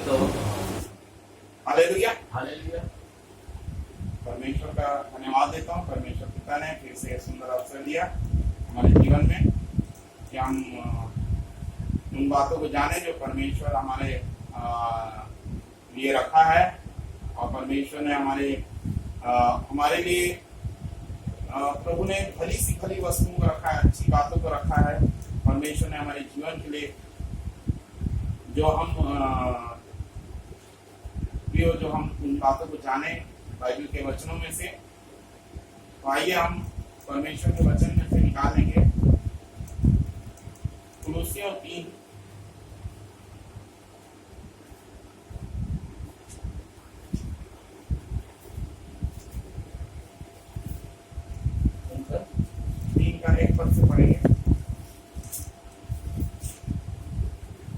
तो hallelujah. Hallelujah. परमेश्वर का धन्यवाद देता हूँ। परमेश्वर पिता ने फिर से सुंदर अवसर दिया हमारे जीवन में कि हम उन बातों को जाने जो परमेश्वर हमारे लिए रखा है, और परमेश्वर ने हमारे लिए प्रभु ने भली वस्तुओं को रखा है, अच्छी बातों को रखा है। परमेश्वर ने हमारे जीवन के लिए जो हम उन बातों को जाने बाइबल के वचनों में से। तो आइए हम परमेश्वर के वचन में से निकालेंगे कुलुस्सियों 3 का 1 पद से पढ़ेंगे।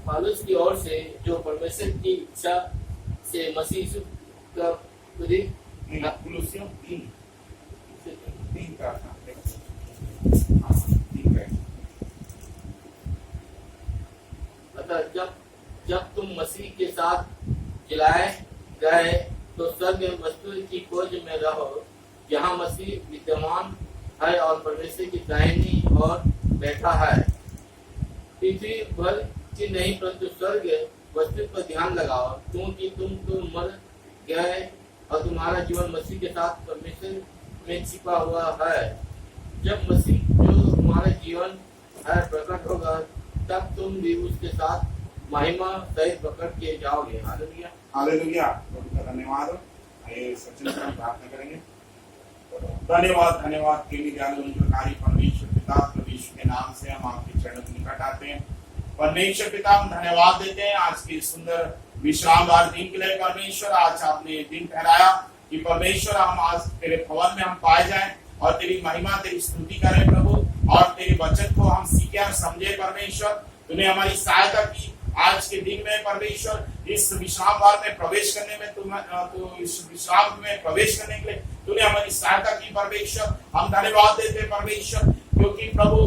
पौलुस की ओर से जो परमेश्वर की इच्छा से मसीह यीशु का कुलुस्सियों 3 का अतः जब तुम मसीह के साथ जिलाए गए तो स्वर्ग वस्तु की खोज में रहो, जहाँ मसीह विद्यमान है और परमेश्वर की दाहिनी ओर बैठा है। पृथ्वी भर की नहीं परंतु स्वर्ग वस्तु पर ध्यान लगाओ, क्योंकि तुम तो मर गए और तुम्हारा जीवन मसीह के साथ परमेश्वर में छिपा हुआ है। जब मसीह जो तुम्हारा जीवन है प्रकट होगा, तब तुम भी उसके साथ महिमा सहित प्रकट किए जाओगे। हालेलुया। हालेलुया। प्रभु का धन्यवाद। आइए सच्चे से प्रार्थना करेंगे। धन्यवाद के लिए दयालु परमेश्वर पिता, परमेश्वर के नाम से हम आपके चरणों के निकट आते हैं। परमेश्वर पिता, हम धन्यवाद देते हैं आज की सुंदर विश्रामवार दिन के लिए। परमेश्वर, आज आपने दिन ठहराया कि परमेश्वर हम आज तेरे भवन में हम पाए जाएं और तेरी महिमा तेरी स्तुति करें प्रभु, और तेरे वचन को हम सीखे और समझे। परमेश्वर, तूने हमारी सहायता की आज के दिन में। परमेश्वर, इस विश्रामवार में प्रवेश करने में इस विश्राम में प्रवेश करने के लिए तूने हमारी सहायता की। परमेश्वर, हम धन्यवाद देते हैं परमेश्वर, क्योंकि प्रभु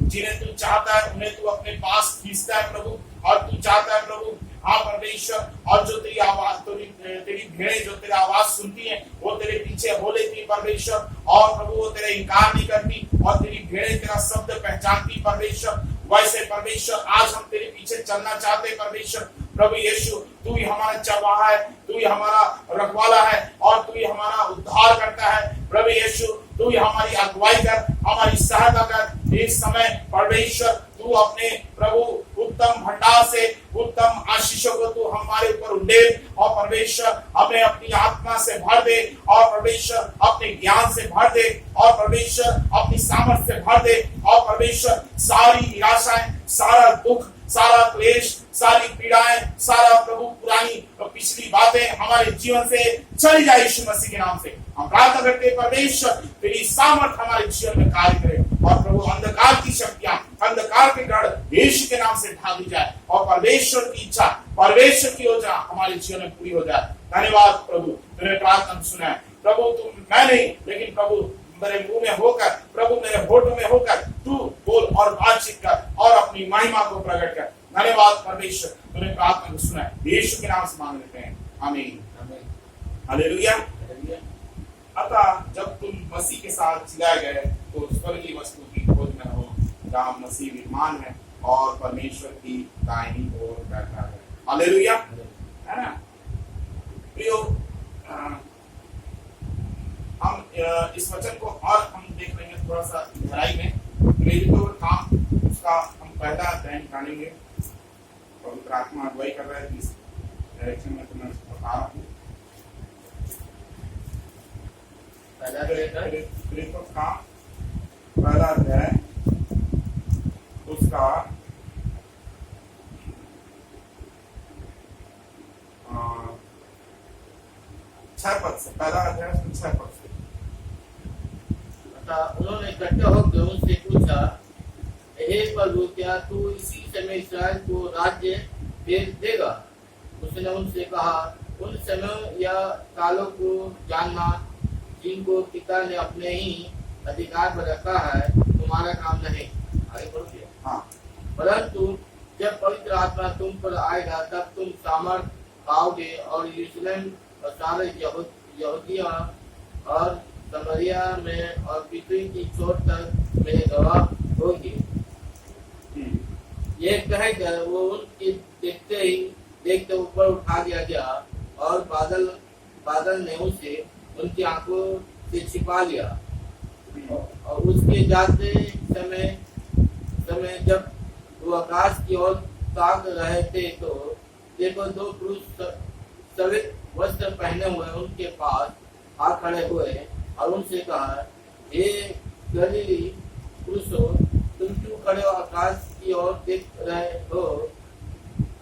जिन्हें तू चाहता है उन्हें तू अपने पास खींचता है प्रभु, और तू चाहता है प्रभु परमेश्वर, और जो तेरी आवाज तेरी भेड़ें जो तेरा आवाज सुनती है वो तेरे पीछे हो लेती है परमेश्वर, और प्रभु वो तेरा इनकार नहीं करती, और तेरी भेड़ें तेरा शब्द पहचानती परमेश्वर। वैसे परमेश्वर, आज हम तेरे पीछे चलना चाहते हैं परमेश्वर। प्रभु यीशु, तू ही हमारा चरवाहा है, तू ही हमारा रखवाला है, और तू ही हमारा उद्धार करता है। प्रभु यीशु, तू ही हमारी अगुवाई कर, हमारी सहायता कर। इस समय परमेश्वर, तू अपने प्रभु उत्तम भंडार से उत्तम आशीषों को तू हमारे ऊपर उंडेल, और परमेश्वर हमें अपनी आत्मा से भर दे, और परमेश्वर अपने ज्ञान से भर दे, और परमेश्वर अपनी सामर्थ्य से भर दे, और परमेश्वर सारी निराशाएं, सारा दुख, सारा क्लेश, सारी पीड़ाएं, सारा प्रभु पुरानी पिछली बातें हमारे जीवन से चली जाए यीशु मसीह के नाम से। हम प्रार्थना करते हैं परमेश्वर, तेरी सामर्थ हमारे जीवन में कार्य करे, और प्रभु अंधकार की शक्तियां, अंधकार के गढ़ यीशु के नाम से ढा दी जाए, और परमेश्वर की इच्छा, परमेश्वर की योजना हमारे जीवन में पूरी हो जाए। धन्यवाद प्रभु, तूने प्रार्थना सुना है प्रभु। मैं नहीं, लेकिन प्रभु मेरे मुंह में होकर, प्रभु मेरे होठों में होकर तू बोल और बातचीत कर, और अपनी महिमा को प्रकट कर। धन्यवाद परमेश्वर, तूने प्रार्थना को सुना है, यीशु के नाम से मांग लेते हैं, आमीन। हालेलुया। अतः जब तुम मसीह के साथ जिलाए गए तो स्वर्गीय वस्तु की खोज में रहो, जहाँ मसीह विद्यमान है और परमेश्वर की दाहिनी ओर बैठा है। हालेलुया, है ना प्रियो। हम इस वचन को और हम देख लेंगे थोड़ा सा गहराई में। प्रेरितों का काम, उसका हम पहला अध्ययन निकालेंगे। पवित्र आत्मा अगुवाई कर रहा है इस डायरेक्शन में, तो मैं बता रहा हूँ। प्रेरितों का पहला अध्याय, उसका 6 पद से, पहला अध्याय 6 पद से। उन्होंने इकट्ठे होकर उनसे पूछा, हे प्रभु, क्या तू इसी समय इस्राएल को राज्य भेज देगा? उसने उनसे कहा, उन समय या कालों को जानना जिनको पिता ने अपने ही अधिकार पर रखा है तुम्हारा काम नहीं। आगे बढ़िए। हाँ। परंतु जब पवित्र आत्मा तुम पर आएगा तब तुम सामर्थ पाओगे और यरूशलेम और सारे यहूदिया और समरिया में और पृथ्वी की छोर तक मेरे गवाह होगी। ये कहकर वो उनके देखते ऊपर उठा दिया गया और बादल ने उसे उनकी आंखों से छिपा लिया। और उसके जाते समय जब वो आकाश की ओर ताक रहे थे तो देखो दो पुरुष सफेद वस्त्र पहने हुए उनके पास आ खड़े हुए और उनसे कहा, हे गलीली पुरुषों, तुम क्यों खड़े हो आकाश की ओर देख रहे हो?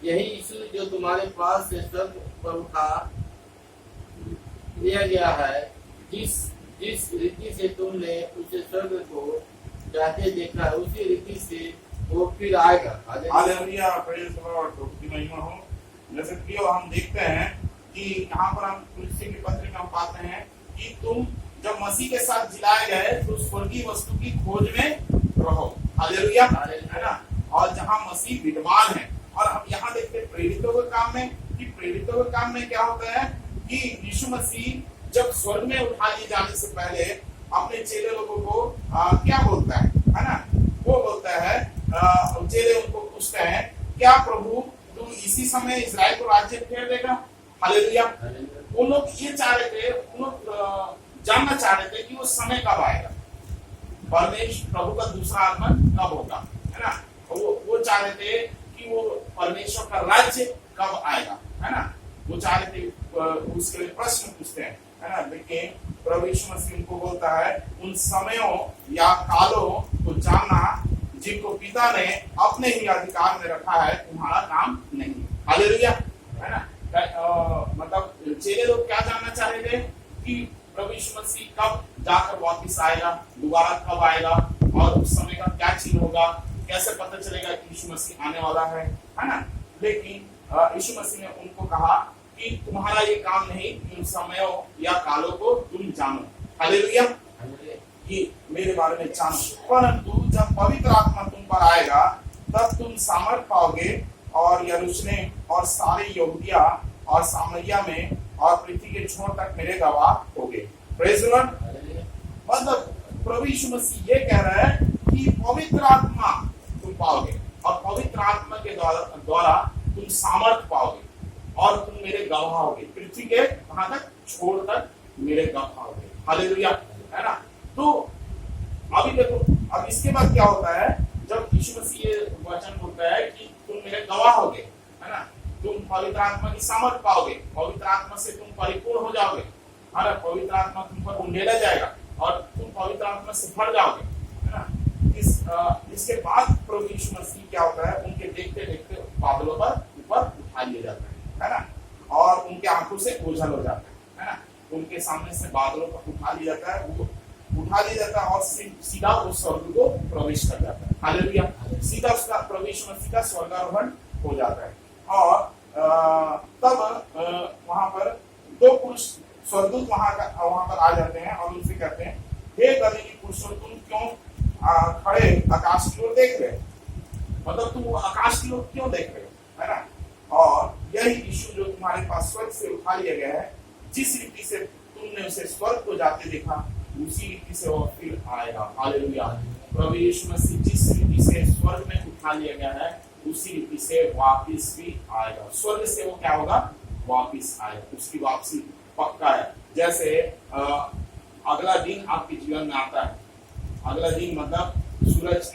यही यीशु जो तुम्हारे पास से स्वर्ग पर उठा लिया गया है, जिस रीति से तुमने उसे स्वर्ग को जाते देखा है, उसी रीति से वो फिर आएगा। हालेलुया, प्रेज़ द लॉर्ड, प्रभु की महिमा हो। जैसे कि हम देखते हैं कि यहाँ पर हम कुलुस्सी की पत्री में हम पाते हैं कि तुम जब मसीह के साथ जिलाए गए तो स्वर्गीय वस्तु की खोज में रहो। हालेलुया, है ना। और जहाँ मसीह विद्वान है, और हम यहाँ देखते हैं प्रेरितों के काम में कि प्रेरितों के काम में क्या होता है कि यीशु मसीह जब स्वर्ग में उठा लिए जाने से पहले अपने चेले लोगों को क्या बोलता है ना? वो बोलता है, चेले उनको पूछते हैं, क्या प्रभु तुम इसी समय इजराइल को राज्य फेर देगा? हालेलुया। वो लोग ये चाह रहे थे, वो लोग जानना चाह रहे थे कि वो समय कब आएगा, परमेश्वर प्रभु का दूसरा आगमन कब होगा, है ना। वो चाह रहे थे कि वो परमेश्वर का राज्य कब आएगा, है ना। वो चाह रहे थे, उसके लिए प्रश्न पूछते हैं, है ना। लेकिन प्रभु यीशु मसीह उनको बोलता है, उन समयों या कालों को जानना जिनको पिता ने अपने ही अधिकार में रखा है, तुम्हारा काम नहीं। हालेलुया, है ना। मतलब चेले लोग क्या जानना चाह रहे थे कि प्रभु यीशु मसीह कब जाकर वापस आएगा, दोबारा कब आएगा, और उस समय का क्या चिन्ह होगा, कैसे पता चलेगा कि यीशु मसीह आने वाला है ना। लेकिन यीशु मसीह ने उनको कहा कि तुम्हारा ये काम नहीं कि उन समयों या कालों को तुम जानो। हालेलुया, कि मेरे बारे में जानो, परंतु जब पवित्र आत्मा तुम पर आएगा तब तुम सामर्थ पाओगे और यरूशलेम और सारे यहूदिया और सामरिया में और पृथ्वी के छोर तक मेरे गवाह होगे। Praise the Lord. मतलब प्रभु यीशु मसीह ये कह रहा है कि पवित्र आत्मा तुम पाओगे और पवित्र आत्मा के द्वारा तुम सामर्थ पाओगे और तुम मेरे गवाह होगे, पृथ्वी के कहां तक? छोर तक मेरे गवाह होगे। हालेलुया, है ना। तो अभी देखो, अब इसके बाद क्या होता है, जब यीशु मसीह ये वचन बोलता है कि तुम मेरे गवाह होगे, है ना, तुम पवित्र आत्मा की सामर्थ पाओगे, पवित्र आत्मा से तुम परिपूर्ण हो जाओगे, है ना, पवित्र आत्मा तुम पर उंडेला जाएगा और तुम पवित्र आत्मा से भर जाओगे, है ना। इसके बाद प्रभु यीशु मसीह क्या होता है, उनके देखते देखते बादलों पर ऊपर उठा लिया जाता है ना, और उनके आंखों से ओझल हो जाता है ना। उनके सामने से बादलों पर उठा लिया जाता है, वो उठा लिया जाता है और सीधा उस स्वर्ग को प्रवेश कर जाता है। हालेलुया, सीधा उसका प्रवेश मसीह का स्वर्गारोहण हो जाता है। और तब वहां पर दो पुरुष स्वर्गदूत वहां पर आ जाते हैं और उनसे कहते हैं, हे गलीली पुरुषों, तुम क्यों खड़े आकाश की ओर देख रहे? मतलब तुम आकाश की ओर क्यों देख रहे हो, है ना। और यही यीशु जो तुम्हारे पास स्वर्ग से उठा लिया गया है, जिस रीति से तुमने उसे स्वर्ग को जाते देखा, उसी रीति से वो फिर आएगा। हालेलुया। प्रभु यीशु मसीह जिस रीति से स्वर्ग में उठा लिया गया है, उसी रीति से वापस भी आएगा। स्वर्ग से वो क्या होगा? वापस आएगा। उसकी वापसी पक्का है। जैसे अगला दिन आपके जीवन में आता है, अगला दिन मतलब सूरज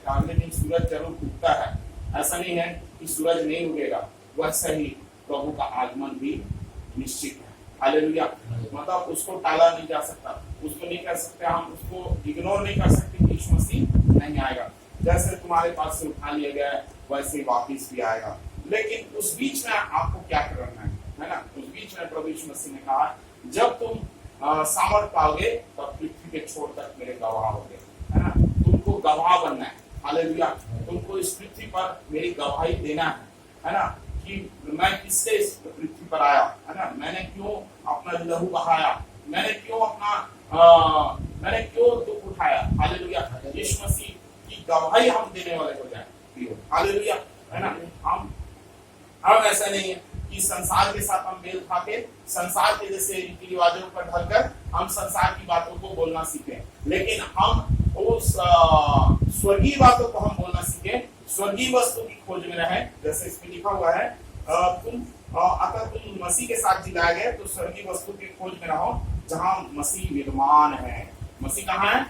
अगले दिन सूरज जरूर उगता है। ऐसा नहीं है कि सूरज नहीं उगेगा। वैसा ही प्रभु का आगमन भी निश्चित है। हालेलुया। मतलब उसको टाला नहीं जा सकता, उसको नहीं कर सकते, हम उसको इग्नोर नहीं कर सकते कि यीशु मसीह नहीं आएगा। जैसे तुम्हारे पास से उठा लिया गया है, वैसे ही वापिस भी आएगा। लेकिन उस बीच में आपको क्या करना है ना। उस बीच में प्रभु यीशु मसीह ने कहा, जब तुम सामर्थ पाओगे तब पृथ्वी के छोर तक मेरे गवाह होगे, है ना। तुमको गवाह बनना है। हालेलुया। तुमको इस पृथ्वी पर मेरी गवाही देना है ना, कि मैं किससे इस पृथ्वी पर आया, है ना, मैंने क्यों अपना लहू बहाया, मैंने क्यों दुख उठाया। हालेलुया। यीशु मसीह की गवाही हम देने वाले हो जाए। मुक्ति हो। हालेलुया, है ना। हम ऐसा नहीं है कि संसार के साथ हम मेल खा के संसार के जैसे रीति रिवाजों पर ढलकर हम संसार की बातों को बोलना सीखें, लेकिन हम उस स्वर्गीय बातों को हम बोलना सीखें, स्वर्गीय वस्तु की खोज में रहें। जैसे इसमें लिखा हुआ है अगर तुम मसीह के साथ जिलाए गए तो स्वर्गीय वस्तु की खोज में रहो जहां मसीह विद्यमान है। मसीह कहाँ है?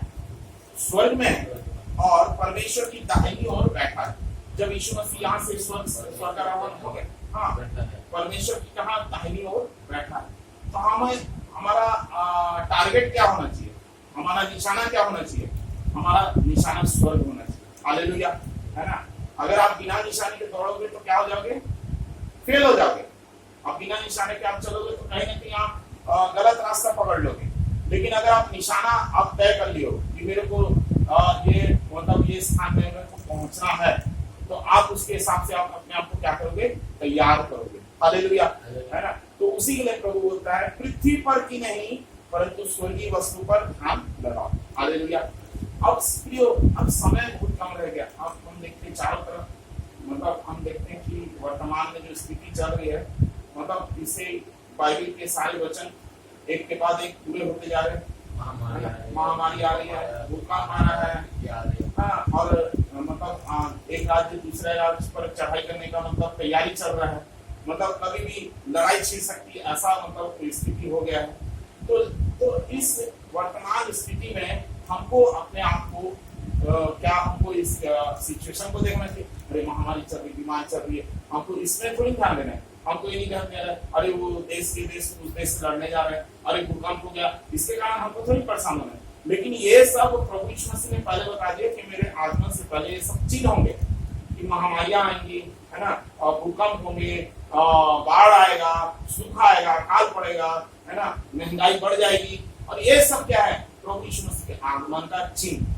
स्वर्ग में है और परमेश्वर की दाहिनी ओर बैठा है। जब यीशु मसीह यहाँ से स्वर्गारोहण हो गए, हाँ, परमेश्वर की कहाँ? दाहिनी ओर बैठा है। तो हमें हमारा टारगेट क्या होना चाहिए? हमारा निशाना क्या होना चाहिए? हमारा निशाना स्वर्ग होना चाहिए। हालेलुया, है ना। अगर आप बिना निशाने के दौड़ोगे तो क्या हो जाओगे? फेल हो जाओगे। अब बिना निशाने के आप चलोगे तो कहीं ना कहीं आप गलत रास्ता पकड़ लोगे। लेकिन अगर आप निशाना आप तय कर लियो कि मेरे को ये मतलब ये स्थान में मेरे को पहुंचना है, तो आप उसके हिसाब से आप अपने आप को क्या करोगे? तैयार करोगे। हालेलुया, है ना। तो उसी के लिए प्रभु बोलता है पृथ्वी पर की नहीं परंतु स्वर्गीय वस्तु पर ध्यान लगाओ। हालेलुया। अब समय बहुत कम रह गया। अब हम देखते हैं चारों तरफ, मतलब हम देखते हैं कि वर्तमान में जो स्थिति चल रही है, मतलब इससे बाइबल के सारे वचन एक के बाद एक पूरे होते जा रहे हैं। महामारी आ रही है, भूकंप आ रहा है, हाँ, और मतलब एक राज्य दूसरे राज्य पर चढ़ाई करने का मतलब तैयारी चल रहा है। मतलब कभी भी लड़ाई छिड़ सकती है, ऐसा मतलब स्थिति हो गया है। तो इस वर्तमान स्थिति में हमको अपने आप को क्या हमको इस सिचुएशन को देखना चाहिए? अरे महामारी चल रही, बीमारी चल रही है, हमको इसमें थोड़ी ध्यान देना है। हमको ये नहीं ध्यान देना है अरे वो देश के देश उस देश से लड़ने जा रहे हैं, अरे भूकंप हो गया, इसके कारण हमको थोड़ी परेशान होना है। लेकिन ये सब प्रभु यीशु मसीह ने पहले बता दिया कि मेरे आगमन से पहले ये सब चीज होंगे, कि महामारियां आएंगी, है ना, और भूकंप होंगे, बाढ़ आएगा, सूखा आएगा, काल पड़ेगा, है ना, महंगाई बढ़ जाएगी। और ये सब क्या है? प्रभु यीशु मसीह के आगमन का चिन्ह।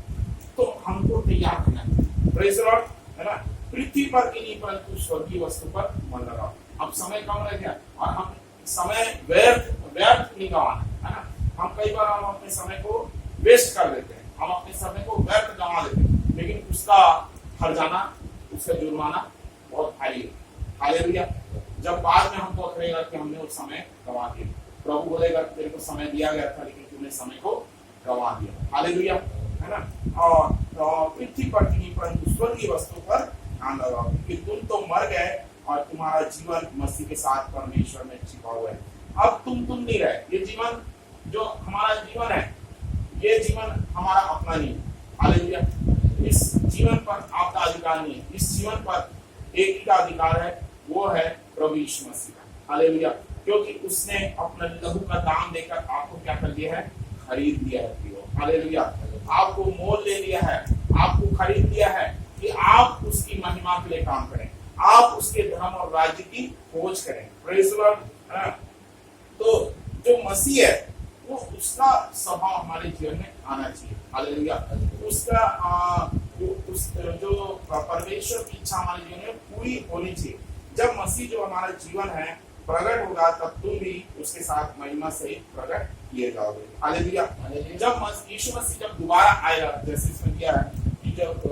तो हमको तैयार रहना है। प्रेज़ द लॉर्ड, है ना। पृथ्वी पर की नहीं परंतु स्वर्गीय वस्तु पर मन लगाओ। अब समय कम रह गया और हम समय व्यर्थ नहीं गंवाना, है ना। हम कई बार हम अपने समय को वेस्ट कर देते हैं, हम अपने समय को व्यर्थ गंवा देते हैं, लेकिन उसका हर्जाना, उसका जुर्माना बहुत भारी है। हालेलुया। जब बाद में हमको अखरेगा कि हमने वो समय गंवा दिया, प्रभु बोलेगा तेरे को समय दिया गया था लेकिन तूने समय को गंवा दिया। हालेलुया, है ना। और पृथ्वी पर नहीं परंतु स्वर्गीय वस्तु पर ध्यान लगाओ कि तुम तो मर गए और तुम्हारा जीवन मसीह के साथ परमेश्वर में छिपा हुआ है। अब तुम नहीं रहे। ये जीवन जो हमारा जीवन है, ये जीवन हमारा अपना नहीं है। हालेलुया। इस जीवन पर आपका अधिकार नहीं है। इस जीवन पर एक ही का अधिकार है, वो है प्रभु यीशु मसीह का। हालेलुया। क्योंकि उसने अपने लहू का दाम देकर आपको क्या कर दिया है? खरीद लिया है। हालेलुया। आपको मोल ले लिया है, आपको खरीद लिया है कि आप उसकी महिमा के लिए काम करें, आप उसके धर्म और राज्य की खोज करें। Praise the Lord. तो जो मसीह है वो उसका स्वभाव हमारे जीवन में आना चाहिए। हालेलुया। उसका जो परमेश्वर की इच्छा हमारे जीवन में पूरी होनी चाहिए। जब मसीह जो हमारा जीवन है प्रकट होगा तब तुम भी उसके साथ महिमा से प्रकट किए जाओगे। हालेलुया। जब यीशु मसीह जब दोबारा आएगा, जैसे इसमें किया है कि जब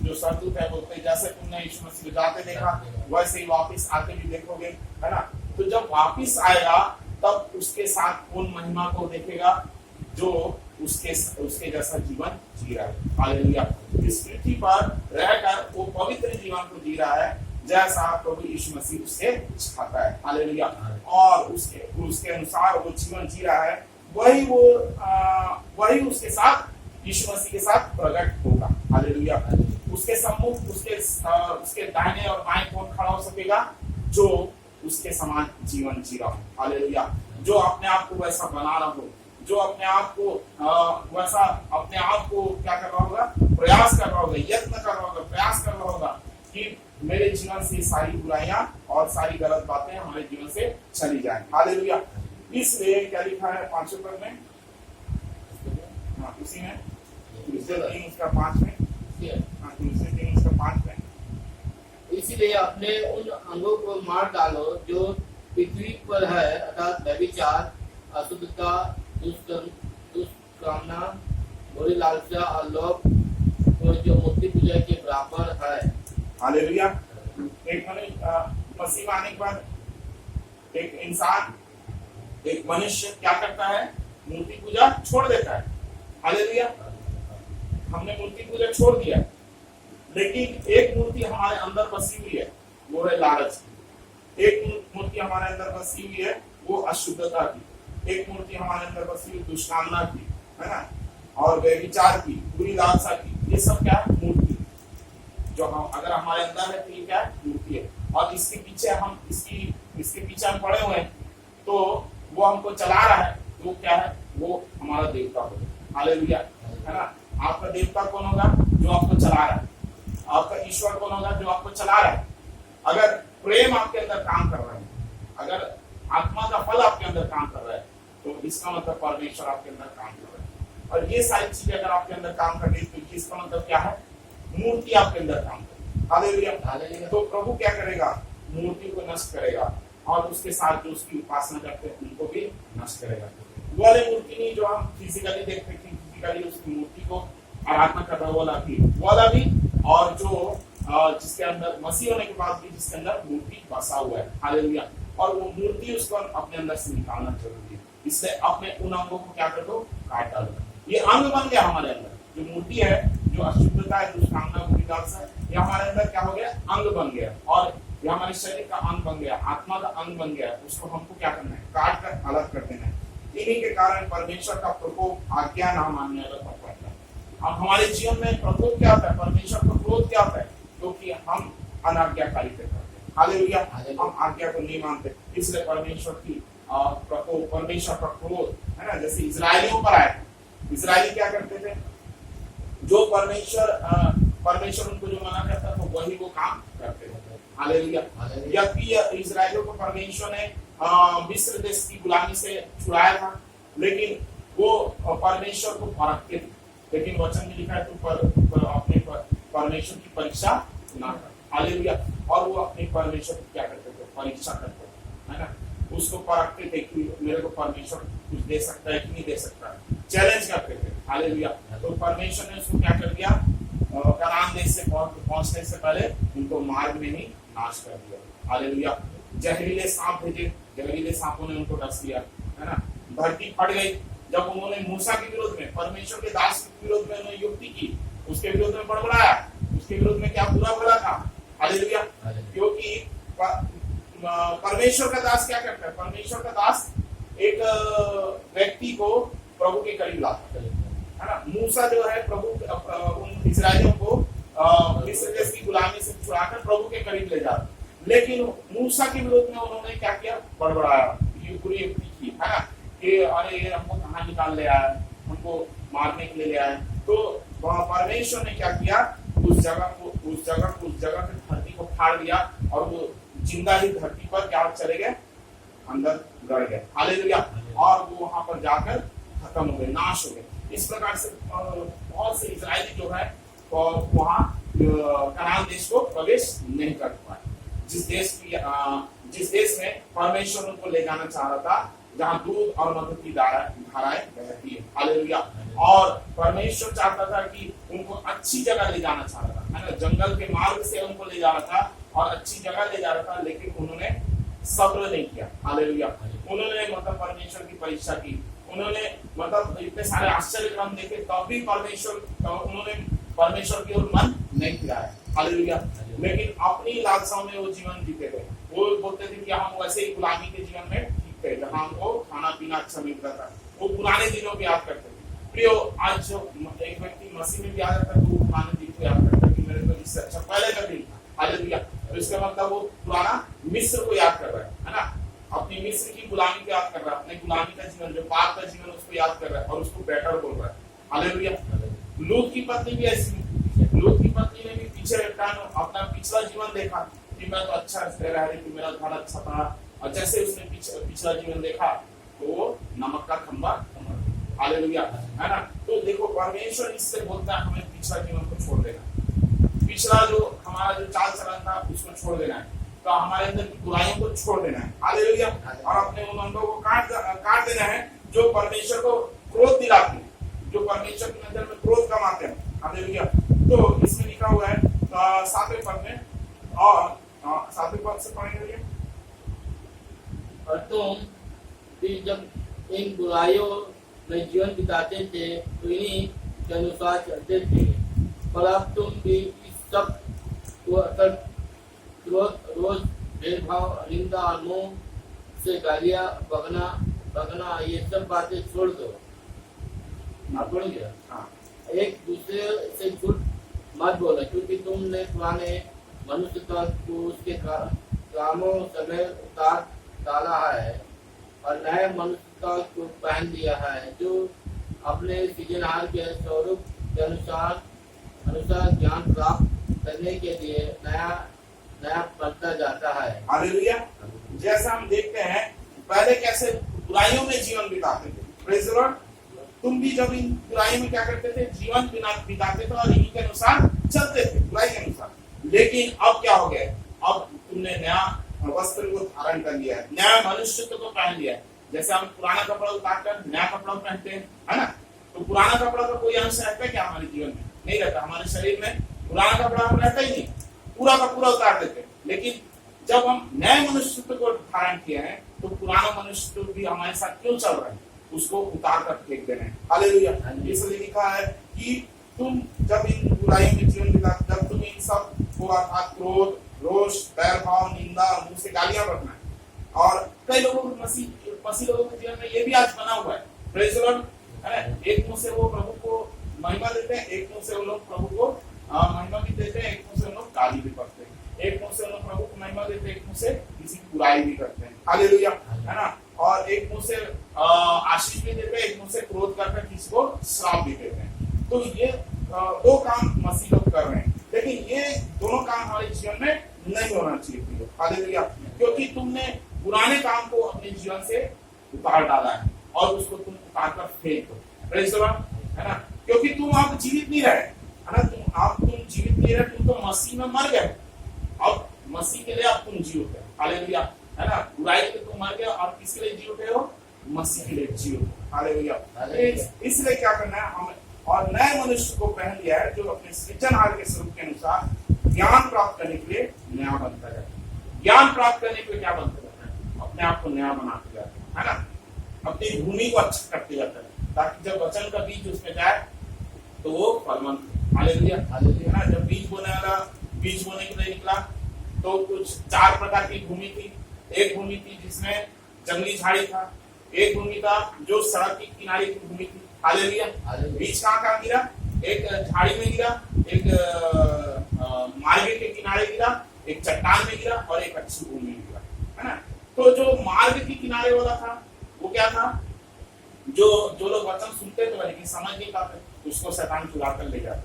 जो सरदूत है बोलते हैं जैसे तुमने यीशु मसीह को जाते देखा वैसे ही वापस आते भी देखोगे, है ना। तो जब वापस आएगा तब उसके साथ कौन महिमा को देखेगा? जो उसके जैसा जीवन जी रहा है। हालेलुया। इस पृथ्वी पर रहकर वो पवित्र जीवन को जी रहा है जैसा प्रभु यीशु मसीह उससे चाहता है। हालेलुया। और उसके अनुसार वो जीवन जी रहा है, वही उसके साथ यीशु मसीह के साथ प्रकट होगा। हालेलुया। उसके सम्मुख उसके दाहिने और बाएं कौन खड़ा हो सकेगा? जो उसके समान जीवन जी रहा हो। हालेलुया। जो अपने आप को वैसा बना रहा हो, जो अपने आप को वैसा अपने आप को क्या कर रहा होगा? प्रयास कर रहा होगा, यत्न कर रहा होगा, प्रयास कर रहा होगा कि मेरे जीवन से सारी बुराइयां और सारी गलत बातें हमारे जीवन से चली जाएं। हालेलुया। इसलिए क्या लिखा है 5 पद में? हाँ, उसी में उसका 5 में, हाँ, उसका 5 में। इसीलिए अपने उन अंगों को मार डालो जो पृथ्वी पर है, अर्थात व्यभिचार, अशुद्धता, दुष्कामना, बुरी लालसा और लोभ, जो मूर्ति पूजा के बराबर है। हालेलुया। एक मसीह में आने के बाद एक इंसान, एक मनुष्य क्या करता है? मूर्ति पूजा छोड़ देता है। हालेलुया। हमने मूर्ति पूजा छोड़ दिया, लेकिन एक मूर्ति हमारे अंदर बसी हुई है, वो है लालच की। एक मूर्ति हमारे अंदर बसी हुई है, वो अशुद्धता की। एक मूर्ति हमारे अंदर बसी हुई दुष्कामना की, है ना, और व्यभिचार की, बुरी लालसा की। ये सब क्या है? मूर्ति। जो हम अगर हमारे अंदर है तो ये क्या है? मूर्ति है। और इसके पीछे हम इसके पीछे हम पड़े हुए हैं, तो वो हमको चला रहा है, तो वो क्या है? वो हमारा देवता होगा। हालेलुया, है ना। आपका देवता कौन होगा? जो आपको चला रहा है। आपका ईश्वर कौन होगा? जो आपको चला रहा है। अगर प्रेम आपके अंदर काम कर रहा है, अगर आत्मा का फल आपके अंदर काम कर रहा है, तो इसका मतलब परमेश्वर आपके अंदर काम कर रहा है। और ये सारी चीजें अगर आपके अंदर काम कर रही है, तो इसका मतलब क्या है? मूर्ति आपके अंदर काम कर रही है। हालेलुया। तो प्रभु क्या करेगा? मूर्ति को नष्ट करेगा, और उसके साथ जो उसकी उपासना करते हैं उनको भी नष्ट करेगा। वो वाली मूर्ति नहीं जो हम फिजिकली देखते हैं, फिजिकली उसकी मूर्ति को आराधना कर रहा है, वो वाला भी, और जो जिसके अंदर मसीह होने के बाद भी जिसके अंदर मूर्ति बसा हुआ है। हालेलुया। और वो मूर्ति उसको अपने अंदर से निकालना जरूरी है। इसलिए अपने उन अंगों को क्या कर दो? काट डालो। ये अंग बन गया हमारे अंदर। जो मूर्ति है, जो अशुद्धता है, दुष्कामना, बुरी लालसा है, ये हमारे अंदर क्या हो गया? अंग बन गया। और ये हमारे शरीर का अंग बन गया, आत्मा का अंग बन गया। उसको हमको क्या करना है? काट कर अलग कर देना है। इन्हीं के कारण परमेश्वर का प्रकोप, आज्ञा ना मानने वाला पड़ता है। अब हमारे जीवन में प्रकोप क्या होता है? परमेश्वर का क्रोध क्या होता है? क्योंकि हम अनाज्ञाकारी करते हैं। हालेलुया। हम आज्ञा को नहीं मानते, इसलिए परमेश्वर की प्रकोप, परमेश्वर का क्रोध, है ना, जैसे इजरायलियों पर आया। इजरायली क्या करते थे? जो परमेश्वर उनको जो मना करता था, वही वो काम करते थे। हालेलुया। यद्यपि इजरायलियों को परमेश्वर ने मिस्र देश की गुलामी से छुड़ाया था, लेकिन वो परमेश्वर को परखते थे। लेकिन वचन में लिखा है, तू अपने परमेश्वर की परीक्षा ना कर। हालेलुया। और वो अपने परमेश्वर की क्या करते थे? परीक्षा करते थे, है ना। उसको परखते थे कि मेरे को परमेश्वर कुछ दे सकता है कि नहीं दे सकता, चैलेंज करते थे। हालेलुया। तो परमेश्वर ने उसको क्या कर दिया? कनान देश से पहुंचने से पहले उनको मार्ग में ही नाश कर दिया। हालेलुया। जहरीले सांप भेजे, जहरीले सांपों ने उनको डस लिया, है ना। धरती फट गई जब उन्होंने मूसा के विरोध में, परमेश्वर के दास के विरोध में उन्होंने युक्ति की, उसके विरोध में बड़बड़ाया, उसके विरोध में क्या बुरा बोला था। हालेलुया। क्योंकि परमेश्वर का दास क्या करता है? परमेश्वर का दास एक व्यक्ति को प्रभु के करीब लाता है ना। मूसा जो है प्रभु उन इस्राएलियों को मिस्र देश की गुलामी से छुड़ाकर प्रभु के करीब ले जाता, लेकिन मूसा के विरोध में उन्होंने क्या किया? बड़बड़ाया, ये बुरी युक्ति की, है ना, कि अरे ये हमको कहाँ निकाल ले आया, हमको मारने के लिए ले आया। तो परमेश्वर ने क्या किया? उस जगह की धरती को फाड़ दिया, और वो जिंदा ही धरती पर क्या चले गए? अंदर गड़ गए। हालेलुया। और वो वहां पर जाकर खत्म हो गए, नाश हो गए। इस प्रकार से बहुत से इजरायली जो है वहां कनान देश को प्रवेश नहीं कर पाए। जिस देश में परमेश्वर उनको ले जाना चाह रहा था, जहां दूध और मधु की धाराएं बहती है। हालेलुया। और परमेश्वर चाहता था कि उनको अच्छी जगह ले जाना चाह रहा था, है ना, जंगल के मार्ग से उनको ले जा रहा था और अच्छी जगह ले जा रहा था, लेकिन उन्होंने सब्र नहीं किया। हालेलुया। उन्होंने मतलब परमेश्वर की परीक्षा की, उन्होंने मतलब इतने सारे आश्चर्य काम देखे, तब भी उन्होंने परमेश्वर की ओर मन नहीं फिराया। हालेलुया। लेकिन अपनी लालसाओं में वो जीवन जीते थे। वो बोलते थे कि हम वैसे ही गुलामी के जीवन में ठीक थे, जहाँ हमको खाना पीना अच्छा मिलता था। वो पुराने दिनों को याद करते थे। प्रियो, आज एक व्यक्ति मसीह में भी आ जाता है, तो वो पुराने दिन को याद करता है कि मेरे को इससे अच्छा पहले का दिन था। हालेलुया। तो इसका मतलब वो पुराना मिस्र को याद कर रहा है ना, अपनी मिस्र की गुलामी को याद कर रहा है, अपने गुलामी का जीवन, जो पाप का जीवन, उसको याद कर रहा है और उसको बेटर बोल रहा है। हालेलुया। लूत की पत्नी भी ऐसी, लूत की पत्नी ने भी पीछे अपना पिछला जीवन देखा कि मैं तो अच्छा रह रही थी, मेरा घर अच्छा था, और जैसे उसने पिछला जीवन देखा तो वो नमक का खंबा। हालेलुया, है ना। तो देखो, परमेश्वर इससे बोलता है हमें पिछला जीवन को छोड़ देना, पिछला जो हमारा जो चाल चलन था उसको छोड़ देना है, तो हमारे अंदर की बुराइयों को छोड़ देना है। हालेलुया। और अपने उन अंगों को काट देना है जो परमेश्वर को क्रोध दिलाते हैं, जो परमेश्वर की नजर में क्रोध कमाते हैं। हालेलुया। तो इसमें लिखा हुआ है 7वें पद में, और 7वें पद से पढ़ेंगे। और तुम भी जब इन बुराइयों में जीवन बिताते थे तो इन्हीं के अनुसार चलते थे, पर अब तुम भी इस सब रोज भेदभाव, निंदा और मुंह से गालियां बकना ये सब बातें छोड़ दो। आप बोल गया हाँ, एक दूसरे से झूठ मत बोलो, क्योंकि तुमने पुराने मनुष्य को उसके कामों समेत उतार डाला है और नए मनुष्य को पहन लिया है, जो अपने सृजनहार के स्वरूप के अनुसार ज्ञान प्राप्त करने के लिए नया बनता जाता है। हालेलुया। जैसा हम देखते हैं पहले कैसे बुराइयों में जीवन बिताते थे, प्रेज़ द लॉर्ड। तुम भी जब इन बुराई में क्या करते थे, जीवन बिताते थे और इन्हीं के अनुसार चलते थे, बुराई के अनुसार। लेकिन अब क्या हो गया, अब तुमने नया वस्त्र को धारण कर लिया है, नया मनुष्यत्व को पहन लिया है। जैसे हम पुराना कपड़ा उतार कर नया कपड़ा पहनते हैं, है ना, तो पुराना कपड़ा का कोई अंश रहता है क्या हमारे जीवन में? नहीं रहता। हमारे शरीर में पुराना कपड़ा हम रहता ही नहीं, पूरा का पूरा उतार देते। लेकिन जब हम नए मनुष्यत्व को धारण किए हैं तो पुराना मनुष्यत्व भी हमारे साथ क्यों चल रहा है, उसको उतार कर फेंक देना है। हालेलुया। इसलिए लिखा है कि तुम जब इन बुराइयों में जीवन बिताते, जब तुम इन सब को अर्थात क्रोध, रोष, बैर भाव, निंदा, मुंह से गालियां बकना है। और कई लोगों को मसीह लोगों के जीवन में ये भी आज बना हुआ है, प्रेज़ द लॉर्ड, है ना। एक मुंह से वो प्रभु को महिमा देते हैं, एक मुंह से वो लोग प्रभु को महिमा भी देते हैं, एक मुंह से वो लोग गाली भी करते हैं, एक मुंह से वो लोग प्रभु को महिमा देते हैं, एक मुंह से किसी की बुराई भी करते हैं। हालेलुया, है ना। और एक मुंह से आशीष भी देते हैं, एक मुंह से क्रोध करके किसी को श्राप भी देते हैं। तो ये दो काम मसीह लोग कर रहे हैं, लेकिन ये दोनों काम हमारे जीवन में नहीं होना चाहिए। हालेलुया। क्योंकि तुमने पुराने काम को अपने जीवन से उतार डाला है और उसको तुम उतार कर फेंक दो, प्रेज़ द लॉर्ड, है ना। क्योंकि तुम अब जीवित नहीं रहे, है ना, तुम जीवित नहीं रहे, तुम तो मसीह में मर गए। अब मसीह के लिए अब तुम जी उठे, हालेलुया, है ना। बुराई के लिए तुम मर गए और किसके लिए जी उठे हो? मसीह के लिए जी उठे, हालेलुया। इसलिए क्या करना है हमें, और नए मनुष्य को पहन लिया है जो अपने सृजनहार के स्वरूप के अनुसार ज्ञान प्राप्त करने के लिए नया बनता है। ज्ञान प्राप्त करने के लिए क्या बनता जाता है? अपने आप को नया बनाते जाता है ना, अपनी भूमि को अच्छा करते जाता है, ताकि जब वचन का बीज उसमें जाए तो वो फलवंत। हालेलुया, हालेलुया, ना। जब बीज बोने के लिए निकला तो कुछ 4 प्रकार की भूमि थी। एक भूमि थी जिसमें जंगली झाड़ी था, एक भूमि था जो सड़क के किनारे की भूमि थी। हालेलुया। बीज कहाँ गिरा? एक झाड़ी में गिरा, एक मार्ग के किनारे गिरा, एक चट्टान में गिरा और एक अच्छी भूमि में गिरा, है ना। तो जो मार्ग के किनारे वाला था वो क्या था? जो लोग वचन सुनते थे लेकिन समझ नहीं पाते, उसको शैतान चुरा कर ले जाता,